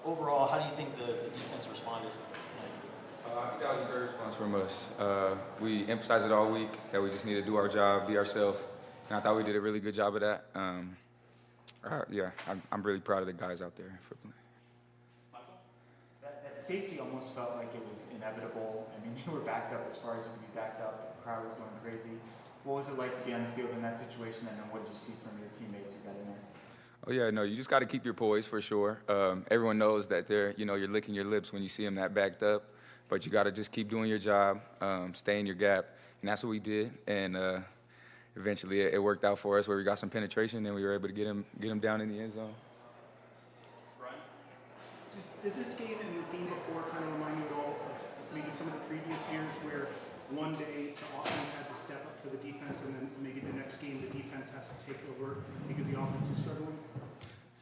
overall, how do you think the defense responded tonight? I think that was a great response from us. We emphasized it all week that we just need to do our job, be ourselves, and I thought we did a really good job of that. Yeah, I'm really proud of the guys out there for playing. That safety almost felt like it was inevitable. I mean, you were backed up as far as you could be backed up. The crowd was going crazy. What was it like to be on the field in that situation, and then what did you see from your teammates who got in there? Oh yeah, no, you just got to keep your poise for sure. Everyone knows that you're licking your lips when you see them that backed up, but you got to just keep doing your job, stay in your gap, and that's what we did. And eventually, it worked out for us where we got some penetration and we were able to get him down in the end zone. Did this game and the game before kind of remind you at all of maybe some of the previous years where one day the offense had to step up for the defense, and then maybe the next game the defense has to take over because the offense is struggling?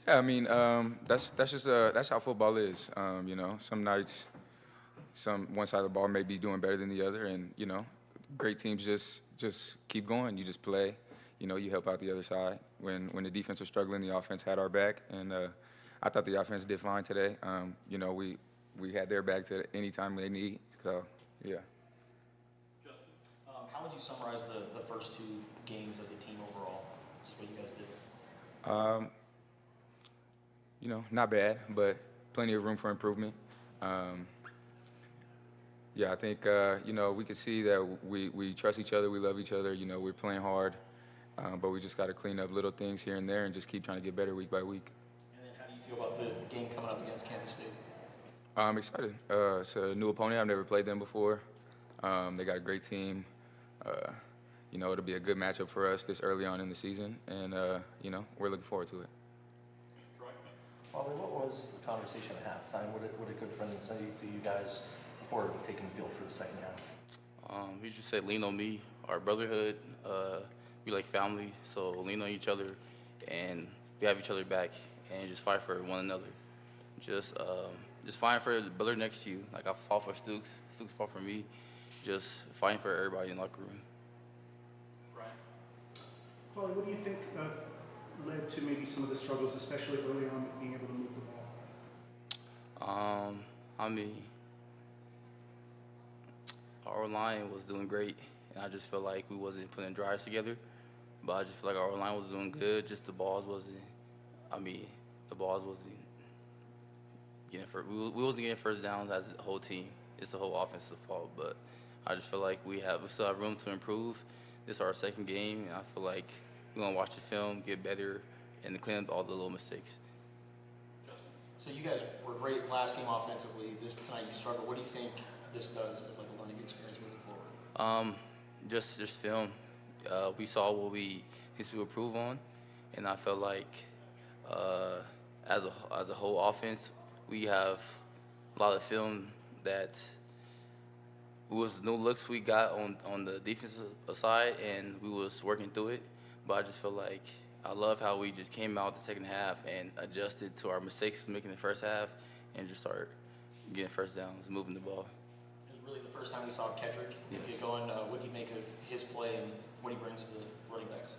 Yeah, I mean that's how football is. Some nights, one side of the ball may be doing better than the other, and great teams just keep going. You just play. You help out the other side. When the defense was struggling, the offense had our back, and I thought the offense did fine today. We had their back to any time they need. So yeah. Justin, how would you summarize the first two games as a team overall? Just what you guys did. Not bad, but plenty of room for improvement. Yeah, I think we can see that we trust each other, we love each other. We're playing hard, but we just got to clean up little things here and there and just keep trying to get better week by week. And then how do you feel about the game coming up against Kansas State? I'm excited. It's a new opponent. I've never played them before. They got a great team. It'll be a good matchup for us this early on in the season, and we're looking forward to it. Wally, what was the conversation at halftime? What did Coach Brennan say to you guys before taking the field for the second half? He just said, lean on me, our brotherhood. We like family, so lean on each other, and we have each other back, and just fight for one another. Just fighting for the brother next to you. Like I fought for Stooks fought for me. Just fighting for everybody in the locker room. Wally, what do you think led to maybe some of the struggles, especially early on, being able to move the ball? I mean, our line was doing great, and I just felt like we wasn't putting drives together. But I just feel like our line was doing good. Just the balls wasn't getting first. We wasn't getting first downs as a whole team. It's the whole offensive fault. But I just feel like we still have room to improve. This is our second game, and I feel like we're gonna watch the film, get better, and clean up all the little mistakes. Justin, so you guys were great last game offensively. Tonight you struggled. What do you think this does as like a learning experience moving forward? Just film. We saw what we need to improve on, and I felt like as a whole offense, we have a lot of film that was no looks we got on the defensive side, and we was working through it. But I just feel like I love how we just came out the second half and adjusted to our mistakes we making in the first half, and just start getting first downs, moving the ball. It was really the first time we saw Kedrick get going. What do you make of his play and what he brings to the running backs?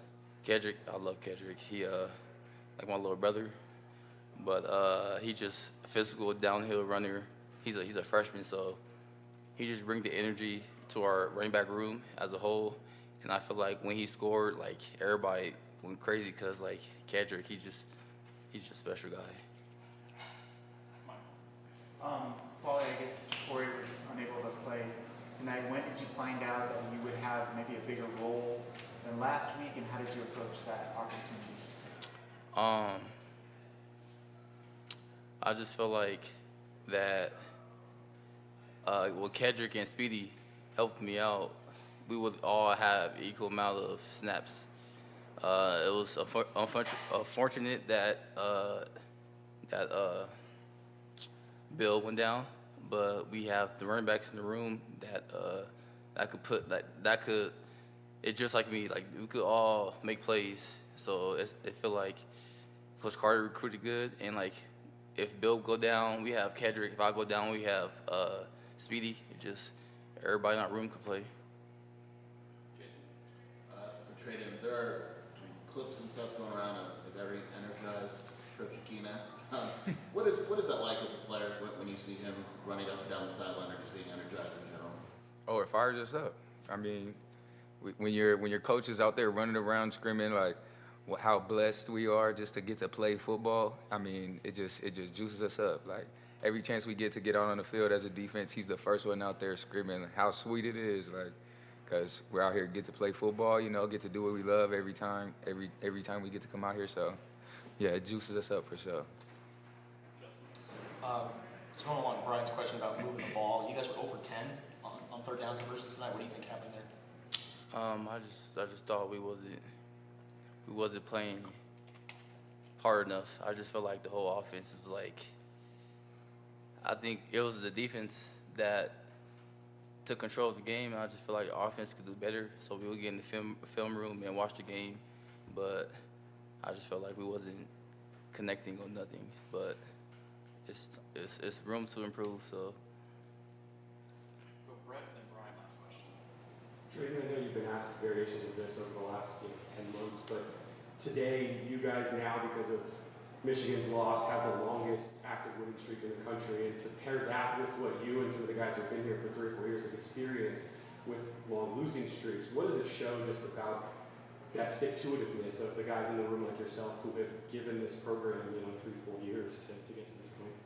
Kedrick, I love Kedrick. He like my little brother, but he just a physical downhill runner. He's a freshman, so he just brings the energy to our running back room as a whole. And I feel like when he scored, like everybody went crazy because like Kedrick, he's just a special guy. Paulie, I guess Corey was unable to play tonight. When did you find out that you would have maybe a bigger role than last week, and how did you approach that opportunity? I just feel like that. Kedrick and Speedy helped me out. We would all have equal amount of snaps. It was unfortunate that Bill went down, but we have the running backs in the room that could. It's just like me. Like we could all make plays. So it feel like Coach Carter recruited good, and like if Bill go down, we have Kedrick. If I go down, we have Speedy. It just everybody in our room can play. For trading, there are clips and stuff going around of every energized Coach Akina. What is that like as a player when you see him running up and down the sideline or just being energized in general? Oh, it fires us up. I mean, when your coach is out there running around screaming like how blessed we are just to get to play football, I mean, it just juices us up. Like every chance we get to get out on the field as a defense, he's the first one out there screaming how sweet it is, like, because we're out here to get to play football, you know, get to do what we love every time we get to come out here. So, yeah, it juices us up for sure. So going along with Brian's question about moving the ball, you guys were 0 for 10 on third down conversions tonight. What do you think happened there? I just thought we wasn't playing hard enough. I just felt like the whole offense was like, I think it was the defense that took control of the game, and I just feel like the offense could do better. So we would get in the film room and watch the game, but I just felt like we wasn't connecting on nothing. But it's room to improve. So. Brent and Brian, last question. Drayden, I know you've been asked variations of this over the last 10 months, but today you guys now, because of Michigan's loss, have the longest active winning streak in the country, and to pair that with what you and some of the guys who've been here for 3 or 4 years have experienced with long losing streaks, what does it show just about that stick-to-itiveness of the guys in the room like yourself who have given this program, 3-4 years to get to this point?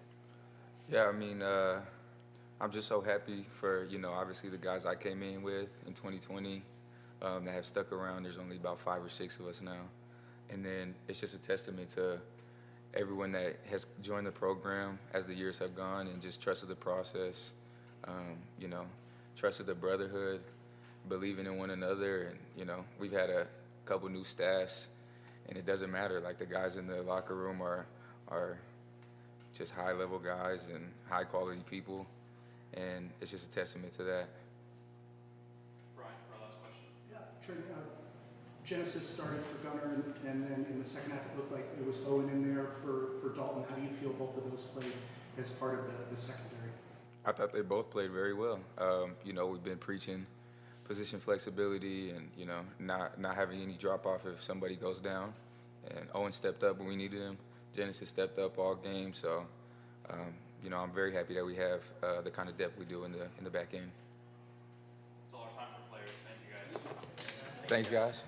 Yeah, I mean, I'm just so happy for, obviously the guys I came in with in 2020 that have stuck around. There's only about 5 or 6 of us now. And then it's just a testament to everyone that has joined the program as the years have gone and just trusted the process, trusted the brotherhood, believing in one another. And, we've had a couple new staffs, and it doesn't matter. Like, the guys in the locker room are just high-level guys and high-quality people, and it's just a testament to that. Brian, for our last question. Yeah, Trent, Genesis started for Gunner, and then in the second half it looked like it was Owen in there for Dalton. How do you feel both of those played as part of the secondary? I thought they both played very well. We've been preaching position flexibility and, not having any drop-off if somebody goes down. And Owen stepped up when we needed him. Genesis stepped up all game. So, I'm very happy that we have the kind of depth we do in the back end. That's all our time for players. Thank you, guys. Thanks, guys.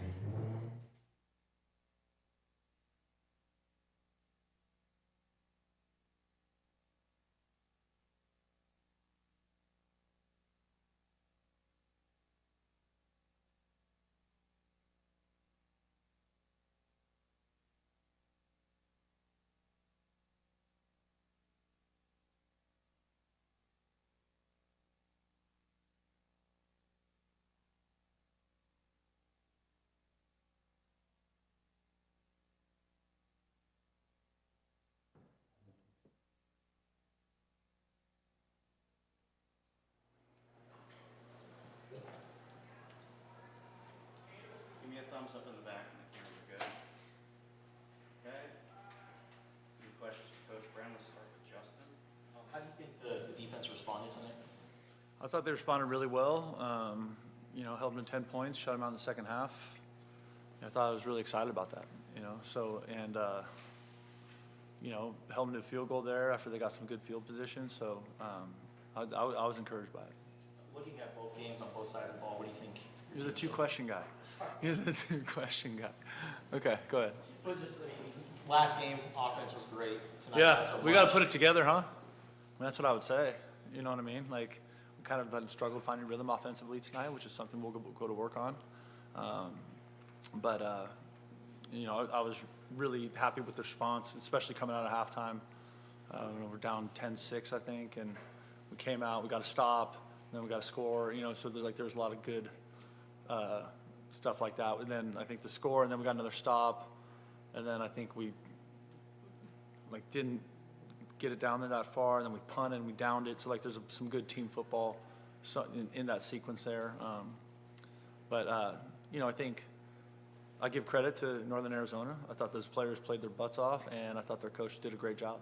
Give me a thumbs up in the back and the camera, good. Okay. Any questions for Coach Brown? Let's start with Justin. How do you think the defense responded tonight? I thought they responded really well. Held them to 10 points, shut them out in the second half. I thought I was really excited about that. Held them to a field goal there after they got some good field position. So I was encouraged by it. Looking at both games on both sides of the ball, what do you think? You're the two-question guy. You're the two-question guy. Okay, go ahead. But last game, offense was great. Tonight, Yeah, not so we got to much. put it together, huh? That's what I would say. You know what I mean? Like, we kind of had struggled finding rhythm offensively tonight, which is something we'll go to work on. I was really happy with the response, especially coming out of halftime. We're down 10-6, I think, and we came out, we got a stop, and then we got a score, so there's a lot of good stuff like that. And then I think the score, and then we got another stop, and then I think we didn't get it down there that far, and then we punted and we downed it. So there's some good team football in that sequence there. I think I give credit to Northern Arizona. I thought those players played their butts off, and I thought their coach did a great job.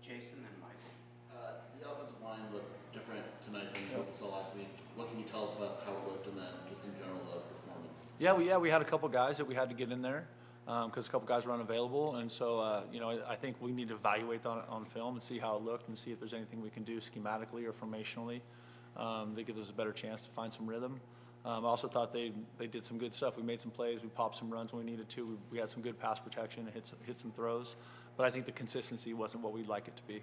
Jason and Michael. The offensive line looked different tonight than what we saw last week. What can you tell us about how it looked and then just in general the performance? Yeah, we had a couple guys that we had to get in there. because a couple guys were unavailable. And so, you know, I think we need to evaluate that on film and see how it looked and see if there's anything we can do schematically or formationally that gives us a better chance to find some rhythm. I also thought they did some good stuff. We made some plays. We popped some runs when we needed to. We had some good pass protection and hit some throws. But I think the consistency wasn't what we'd like it to be.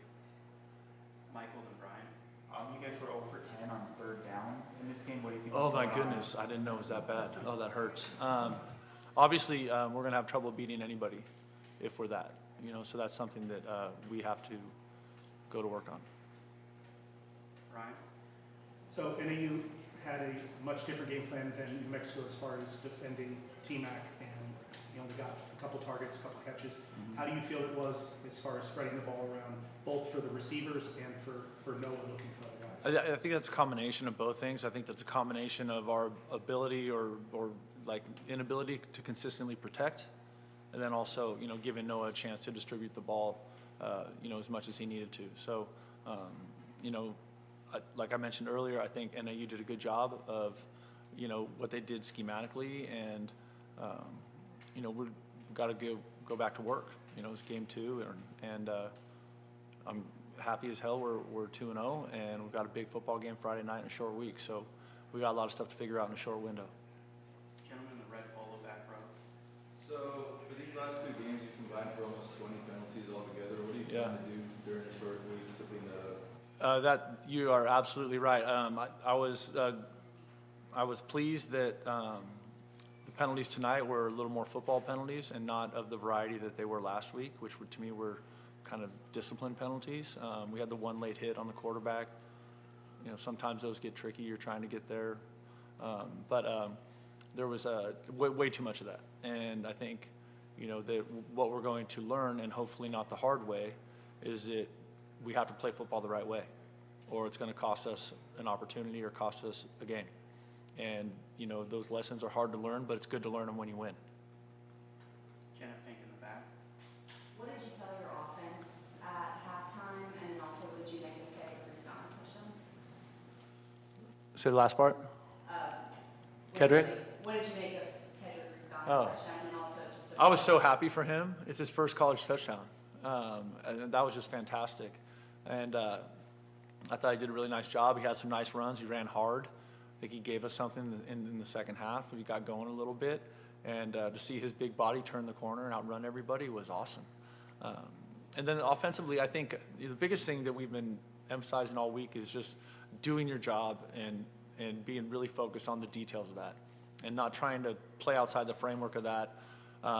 Michael and Brian. You guys were 0 for 10 on 3rd down in this game. What do you think? Oh was my going on? goodness, I didn't know it was that bad. Oh, that hurts. Obviously, we're going to have trouble beating anybody if we're that. You know, so that's something that we have to go to work on. Brian. So NAU had a much different game plan than New Mexico as far as defending T-Mac, and you only got a couple targets, a couple catches. How do you feel it was as far as spreading the ball around, both for the receivers and for Noah looking for other guys? I think that's a combination of both things. I think that's a combination of our ability or like inability to consistently protect, and then also, you know, giving Noah a chance to distribute the ball, you know, as much as he needed to. So, you know, like I mentioned earlier, I think NAU did a good job of, you know, what they did schematically, and you know, we've got to go back to work. You know, it's game 2, and I'm happy as hell we're 2-0, and we've got a big football game Friday night in a short week. So we got a lot of stuff to figure out in a short window. Gentlemen, the red polo back row. So for these last 2 games, you combined for almost 20 penalties altogether. What are you trying to do during a short week to clean that up? That you are absolutely right. I was pleased that the penalties tonight were a little more football penalties and not of the variety that they were last week, which to me were kind of discipline penalties. We had the one late hit on the quarterback. You know, sometimes those get tricky. You're trying to get there, but there was way too much of that. And I think, you know, that what we're going to learn, and hopefully not the hard way, is that we have to play football the right way, or it's going to cost us an opportunity or cost us a game. And, you know, those lessons are hard to learn, but it's good to learn them when you win. Janet Fink in the back. What did you tell your offense at halftime, and also what did you make of the Kedrick response session? Say the last part. Kedrick? What did you make of Kedrick response Oh. session, and also just the... I was so happy for him. It's his first college touchdown. And that was just fantastic. And I thought he did a really nice job. He had some nice runs. He ran hard. I think he gave us something in the second half. We got going a little bit. And to see his big body turn the corner and outrun everybody was awesome. And then offensively, I think the biggest thing that we've been emphasizing all week is just doing your job and being really focused on the details of that and not trying to play outside the framework of that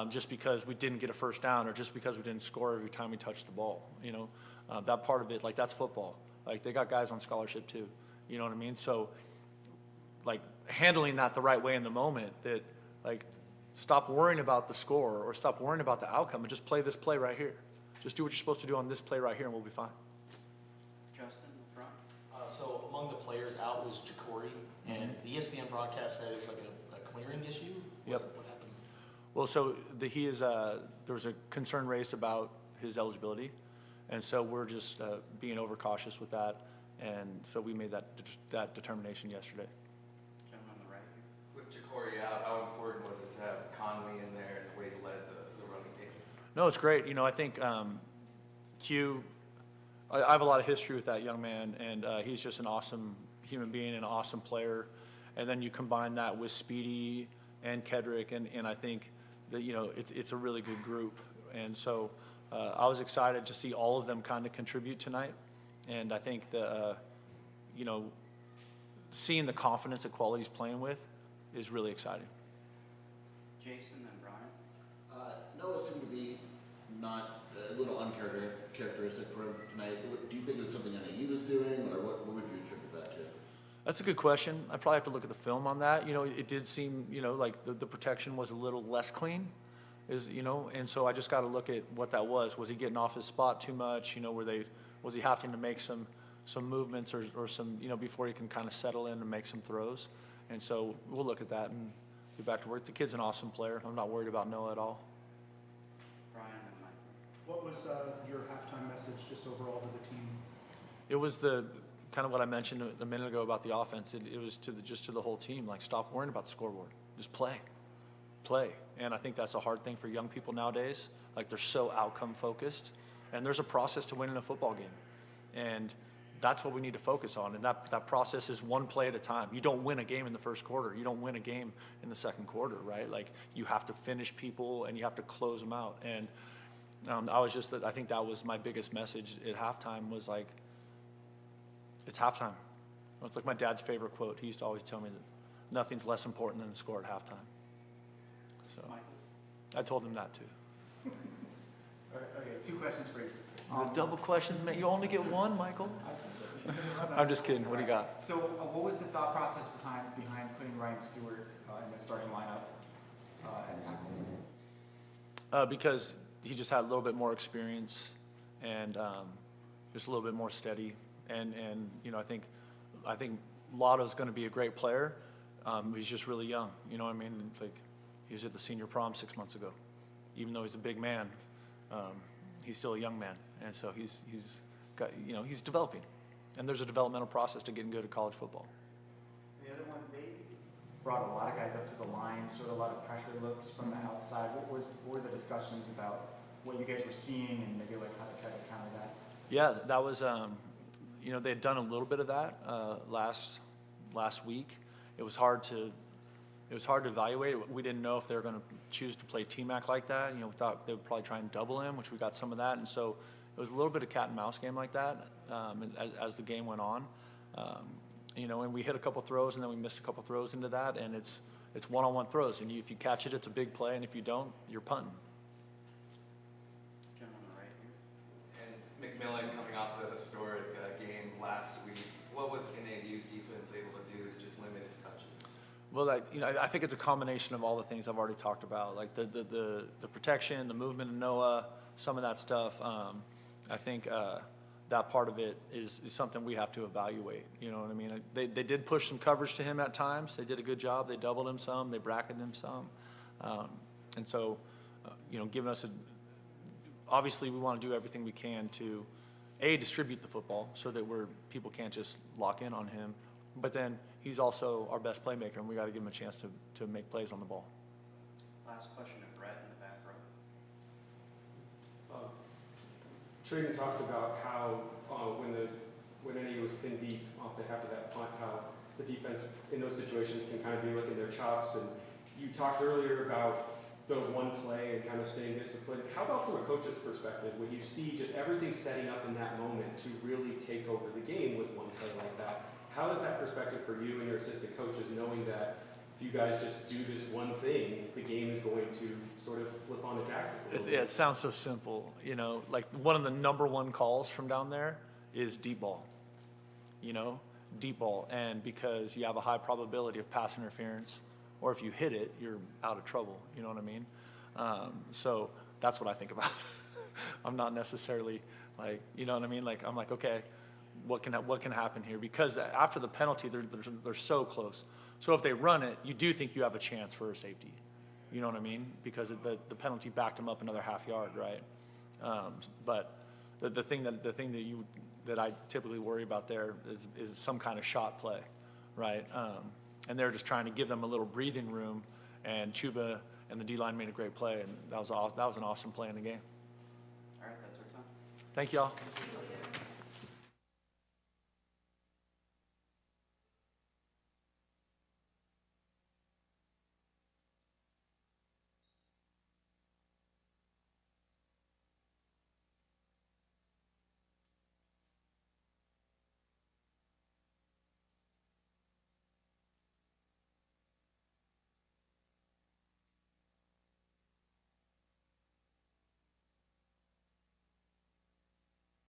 just because we didn't get a first down or just because we didn't score every time we touched the ball. You know, that part of it, like, that's football. Like, they got guys on scholarship too. You know what I mean? So, like, handling that the right way in the moment, that, like, stop worrying about the score or stop worrying about the outcome and just play this play right here. Just do what you're supposed to do on this play right here and we'll be fine. Justin in front. So among the players out was Ja'Cory, and the ESPN broadcast said it was like a clearing issue. Yep. What happened? Well, so there was a concern raised about his eligibility, and so we're just being overcautious with that, and so we made that determination yesterday. Gentleman on the right here. With Ja'Cory out, how important was it to have Conley in there and the way he led the running game? No, it's great. You know, I think I have a lot of history with that young man, and he's just an awesome human being and an awesome player. And then you combine that with Speedy and Kedrick, and I think that, you know, it's a really good group. And so I was excited to see all of them kind of contribute tonight. And I think you know, seeing the confidence that Quality's playing with is really exciting. Jason and Brian. Noah seemed to be not a little uncharacteristic for him tonight. Do you think it was something NAU was doing, or what would you attribute that to? That's a good question. I probably have to look at the film on that. You know, it did seem, you know, like the protection was a little less clean, you know, and so I just got to look at what that was. Was he getting off his spot too much? You know, was he having to make some movements or some, you know, before he can kind of settle in and make some throws? And so we'll look at that and get back to work. The kid's an awesome player. I'm not worried about Noah at all. Brian and Michael. What was your halftime message just overall to the team? It was the kind of what I mentioned a minute ago about the offense. It was just to the whole team, like, stop worrying about the scoreboard. Just play. play. And I think that's a hard thing for young people nowadays. Like, they're so outcome focused, and there's a process to winning a football game. And that's what we need to focus on. And that process is one play at a time. You don't win a game in the first quarter. You don't win a game in the second quarter, right? Like, you have to finish people and you have to close them out. And I think that was my biggest message at halftime was like, it's halftime. It's like my dad's favorite quote. He used to always tell me that nothing's less important than the score at halftime. So I told him that too. Okay, 2 questions for you. The double questions, man. You only get one, Michael. I'm just kidding. What do you got? So what was the thought process behind putting Ryan Stewart in the starting lineup at tackle? Because he just had a little bit more experience and just a little bit more steady. And you know, I think Lotto's going to be a great player. He's just really young. You know what I mean? It's like he was at the senior prom 6 months ago. Even though he's a big man, he's still a young man. And so he's got, you know, he's developing. And there's a developmental process to getting good at college football. The other one, they brought a lot of guys up to the line, showed a lot of pressure looks from the outside. What were the discussions about what you guys were seeing and maybe like how to try to counter that? Yeah, that was, you know, they had done a little bit of that last week. It was hard to evaluate. We didn't know if they were going to choose to play T-Mac like that. You know, we thought they would probably try and double him, which we got some of that. And so it was a little bit of cat and mouse game like that as the game went on. You know, and we hit a couple throws and then we missed a couple throws into that. And it's one-on-one throws. And if you catch it, it's a big play. And if you don't, you're punting. Gentleman right here. And McMillan coming off the historic game last week, what was NAU's defense able to do to just limit his touches? Well, like, you know, I think it's a combination of all the things I've already talked about, like the protection, the movement of Noah, some of that stuff. I think that part of it is something we have to evaluate. You know what I mean? They did push some coverage to him at times. They did a good job. They doubled him some. They bracketed him some. And so, you know, giving us obviously we want to do everything we can to, distribute the football so that people can't just lock in on him. But then he's also our best playmaker, and we got to give him a chance to make plays on the ball. Last question to Brett in the back row. Trayden talked about how when NAU was pinned deep after that punt, how the defense in those situations can kind of be licking their chops. And you talked earlier about the one play and kind of staying disciplined. How about from a coach's perspective, when you see just everything setting up in that moment to really take over the game with one play like that? How is that perspective for you and your assistant coaches, knowing that if you guys just do this one thing, the game is going to sort of flip on its axis a little bit? Yeah, it sounds so simple. You know, like one of the number one calls from down there is deep ball. You know, deep ball. And because you have a high probability of pass interference, or if you hit it, you're out of trouble. You know what I mean? So that's what I think about. I'm not necessarily like, you know what I mean? Like, I'm like, okay, what can happen here? Because after the penalty, they're so close. So if they run it, you do think you have a chance for a safety. You know what I mean? Because the penalty backed them up another half yard, right? But the thing that I typically worry about there is some kind of shot play, right? And they're just trying to give them a little breathing room, and Chuba and the D-line made a great play, and that was an awesome play in the game. All right, that's our time. Thank you all.